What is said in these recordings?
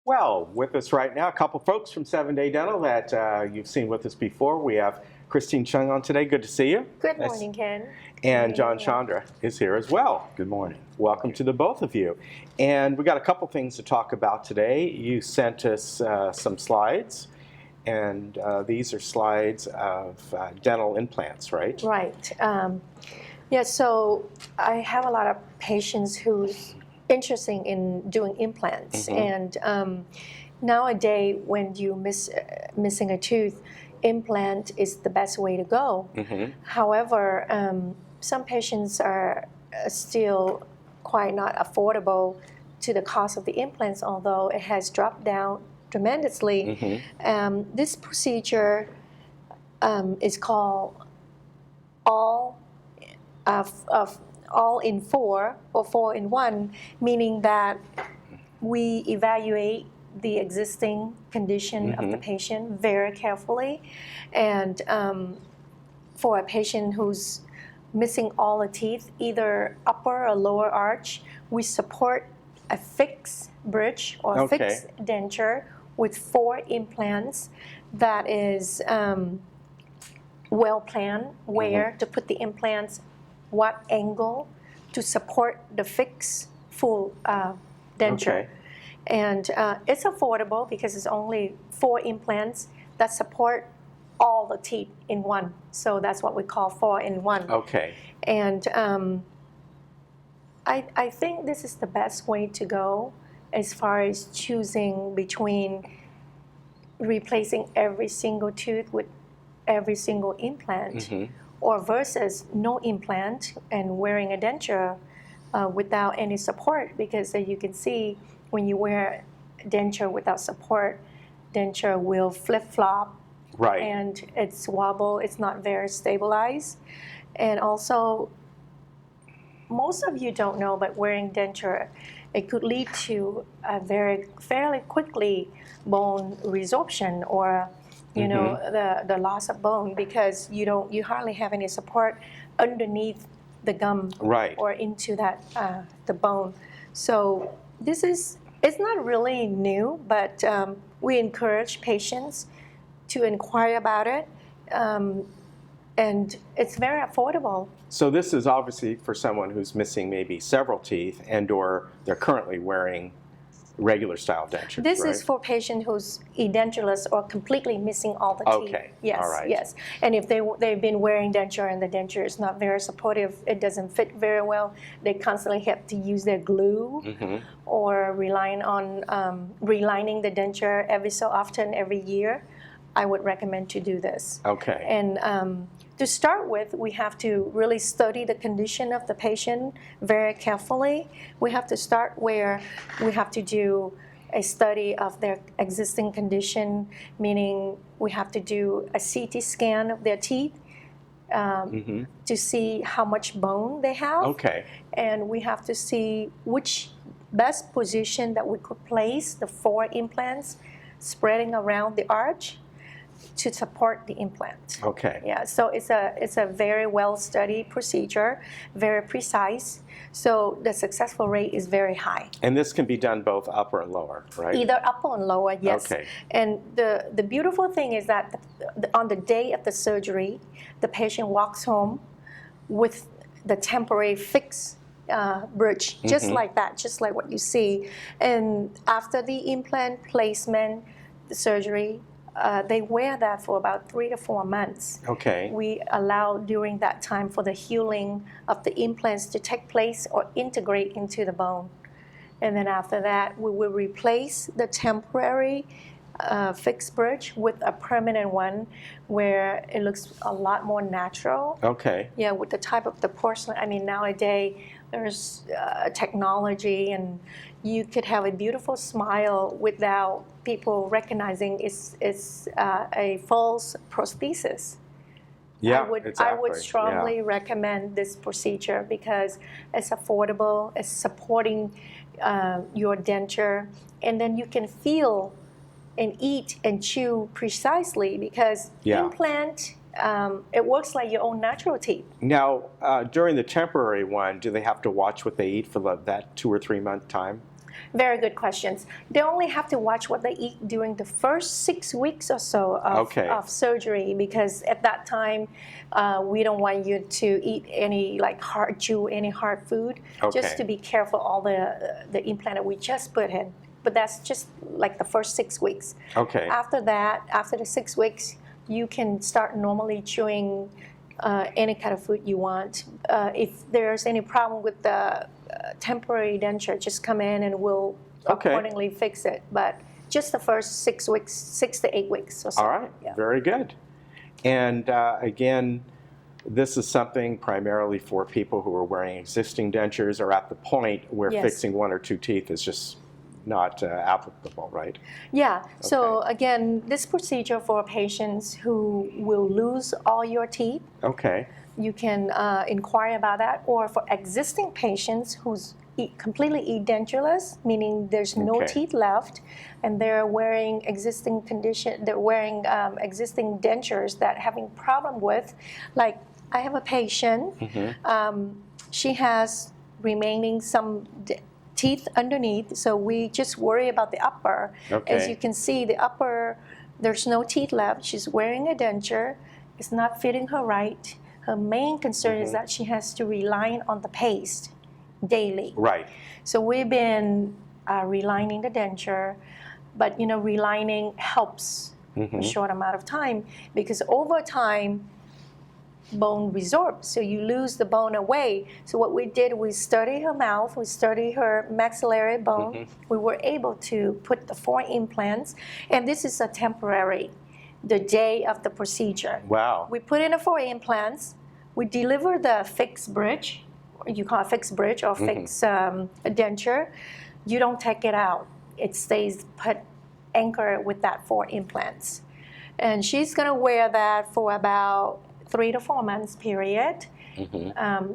Well, with us right now, a couple folks from 7-Day Dental that you've seen with us before. We have Christine Chung on today. Good to see you. Good morning, Ken. And John Chandra is here as well. Good morning. Welcome to the both of you. And we got a couple things to talk about today. You sent us some slides, and these are slides of dental implants, right? Right. Yeah, so I have a lot of patients who's interested in doing implants. Mm-hmm. And nowadays, when you missing a tooth, implant is the best way to go. Mm-hmm. However, some patients are still quite not affordable to the cost of the implants, although it has dropped down tremendously. Mm-hmm. This procedure is called all in four or 4-in-1, meaning that we evaluate the existing condition of the patient very carefully. And for a patient who's missing all the teeth, either upper or lower arch, we support a fixed bridge or fixed denture with 4 implants that is well planned where to put the implants, what angle to support the fixed full denture. And it's affordable because it's only 4 implants that support all the teeth in one. So that's what we call 4-in-1. Okay. And I think this is the best way to go as far as choosing between replacing every single tooth with every single implant or versus no implant and wearing a denture without any support, because as you can see, when you wear denture without support, denture will flip-flop. Right. And it's wobble, it's not very stabilized. And also, most of you don't know, but wearing denture, it could lead to a fairly quickly bone resorption or the loss of bone, because you hardly have any support underneath the gum or into that the bone. So it's not really new, but we encourage patients to inquire about it, and it's very affordable. So this is obviously for someone who's missing maybe several teeth and or they're currently wearing regular style dentures. This is for patient who's edentulous or completely missing all the teeth. Okay. Yes. All right. Yes. And if they've been wearing denture and the denture is not very supportive, it doesn't fit very well, they constantly have to use their glue or relying on relining the denture every so often, every year. I would recommend to do this. Okay. And to start with, we have to really study the condition of the patient very carefully. We have to start where we have to do a study of their existing condition, meaning we have to do a CT scan of their teeth to see how much bone they have. Okay. And we have to see which best position that we could place the 4 implants spreading around the arch to support the implant. Okay. Yeah, so it's a very well-studied procedure, very precise. So the successful rate is very high. And this can be done both upper and lower, right? Either upper and lower, yes. Okay. And the beautiful thing is that on the day of the surgery, the patient walks home with the temporary fixed bridge, just like that, just like what you see. And after the implant placement, the surgery, they wear that for about 3 to 4 months. Okay. We allow during that time for the healing of the implants to take place or integrate into the bone. And then after that, we will replace the temporary fixed bridge with a permanent one where it looks a lot more natural. Okay. Yeah, with the type of the porcelain. I mean, nowadays there's technology, and you could have a beautiful smile without people recognizing it's a false prosthesis. Yeah, I would strongly recommend this procedure because it's affordable, it's supporting your denture, and then you can feel and eat and chew precisely because implant, it works like your own natural teeth. Now, during the temporary one, do they have to watch what they eat for that 2 or 3 month time? Very good questions. They only have to watch what they eat during the first 6 weeks or so of surgery, because at that time, we don't want you to eat any chew any hard food. Just to be careful all the implant that we just put in. But that's just like the first 6 weeks. Okay. After that, after the 6 weeks, you can start normally chewing any kind of food you want. If there's any problem with the temporary denture, just come in and we'll accordingly fix it. But just the first 6 weeks, 6 to 8 weeks or so. All right, very good. And again, this is something primarily for people who are wearing existing dentures or at the point where fixing 1 or 2 teeth is just not applicable, right? Yeah, so again, this procedure for patients who will lose all your teeth, you can inquire about that. Or for existing patients who's completely dentureless, meaning there's no teeth left, and they're wearing existing existing dentures that having problem with. Like, I have a patient, she has remaining some teeth underneath, so we just worry about the upper. As you can see, the upper, there's no teeth left. She's wearing a denture. It's not fitting her right. Her main concern is that she has to rely on the paste daily. Right. So we've been relining the denture, but relining helps a short amount of time, because over time, bone resorbs, so you lose the bone away. So what we did, we studied her mouth, we studied her maxillary bone. We were able to put the 4 implants, and this is a temporary, the day of the procedure. Wow. We put in the 4 implants, we deliver the fixed bridge, you call it fixed bridge or fixed denture. You don't take it out. It stays put anchored with that 4 implants. And she's gonna wear that for about 3 to 4 months period.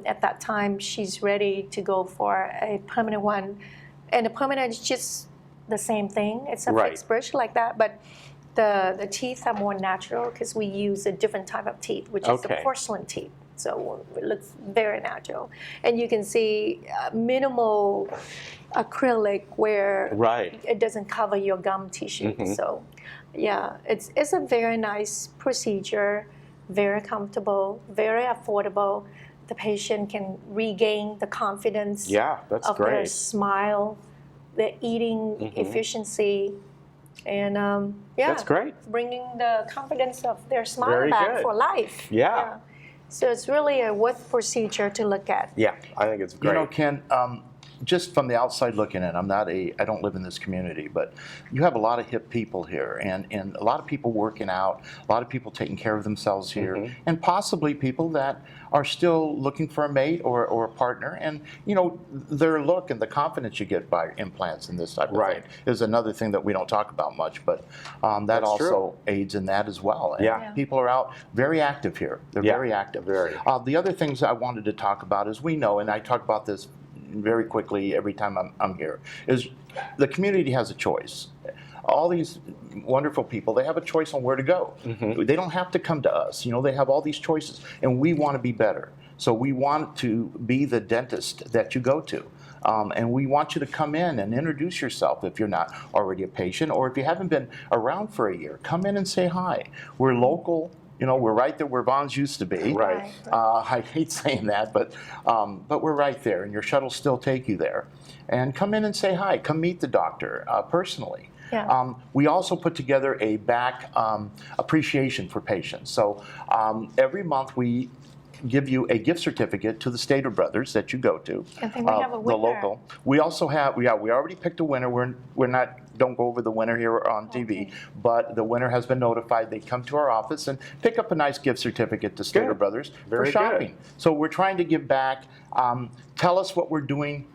At that time, she's ready to go for a permanent one. And the permanent is just the same thing. It's a fixed bridge like that, but the teeth are more natural because we use a different type of teeth, which is the porcelain teeth. So it looks very natural. And you can see minimal acrylic where it doesn't cover your gum tissue. So yeah, it's a very nice procedure. Very comfortable, very affordable. The patient can regain the confidence of their smile, their eating efficiency, and that's great. Bringing the confidence of their smile back for life. Yeah. So it's really a worth procedure to look at. Yeah, I think it's great. Ken, just from the outside looking in, I don't live in this community, but you have a lot of hip people here, and a lot of people working out, a lot of people taking care of themselves here, and possibly people that are still looking for a mate or a partner. And their look and the confidence you get by implants and this type of thing is another thing that we don't talk about much, but that also aids in that as well. And people are out very active here. They're very active. The other things I wanted to talk about is, we know, and I talk about this very quickly every time I'm here, is the community has a choice. All these wonderful people, they have a choice on where to go. They don't have to come to us. They have all these choices, and we want to be better. So we want to be the dentist that you go to. And we want you to come in and introduce yourself if you're not already a patient, or if you haven't been around for a year, come in and say hi. We're local. We're right there where Vons used to be. I hate saying that, but we're right there, and your shuttles still take you there. And come in and say hi. Come meet the doctor personally. We also put together a back appreciation for patients. So every month we give you a gift certificate to the Stater Brothers that you go to. I think we have a winner. The local. We also have, we already picked a winner. Don't go over the winner here on TV, but the winner has been notified. They come to our office and pick up a nice gift certificate to Stater Brothers for shopping. So we're trying to give back. Tell us what we're doing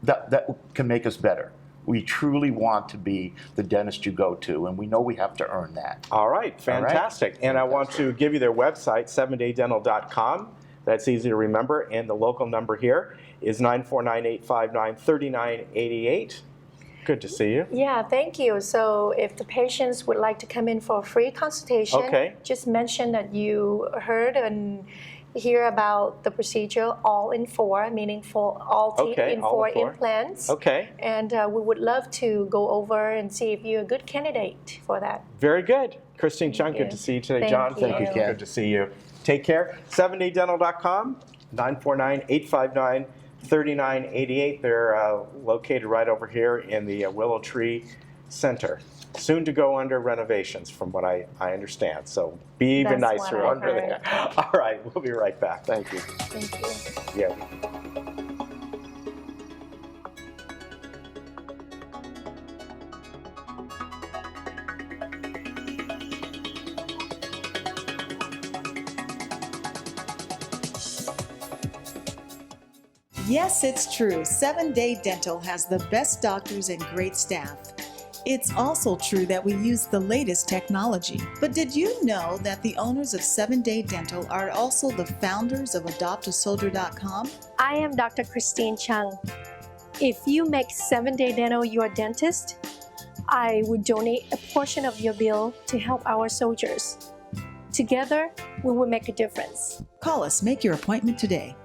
that can make us better. We truly want to be the dentist you go to, and we know we have to earn that. All right, fantastic. And I want to give you their website, 7daydental.com. That's easy to remember. And the local number here is 949-859-3988. Good to see you. Yeah, thank you. So if the patients would like to come in for a free consultation, just mention that you heard and hear about the procedure all in 4, meaning for all teeth Okay, in all 4 in 4. implants. Okay, And we would love to go over and see if you're a good candidate for that. very good. Christine Chung, you. good to see you today. Thank John, you. Ken. Good to see you. Take care. 7daydental.com, 949-859-3988. They're located right over here in the Willow Tree Center. Soon to go under renovations, from what I understand. So be even That's nicer what I under there. All right, we'll be right back. Thank you. Thank you. Yeah. Yes, it's true. 7-Day Dental has the best doctors and great staff. It's also true that we use the latest technology. But did you know that the owners of 7-Day Dental are also the founders of AdoptASoldier.com? I am Dr. Christine Chung. If you make 7-Day Dental your dentist, I would donate a portion of your bill to help our soldiers. Together, we will make a difference. Call us, make your appointment today.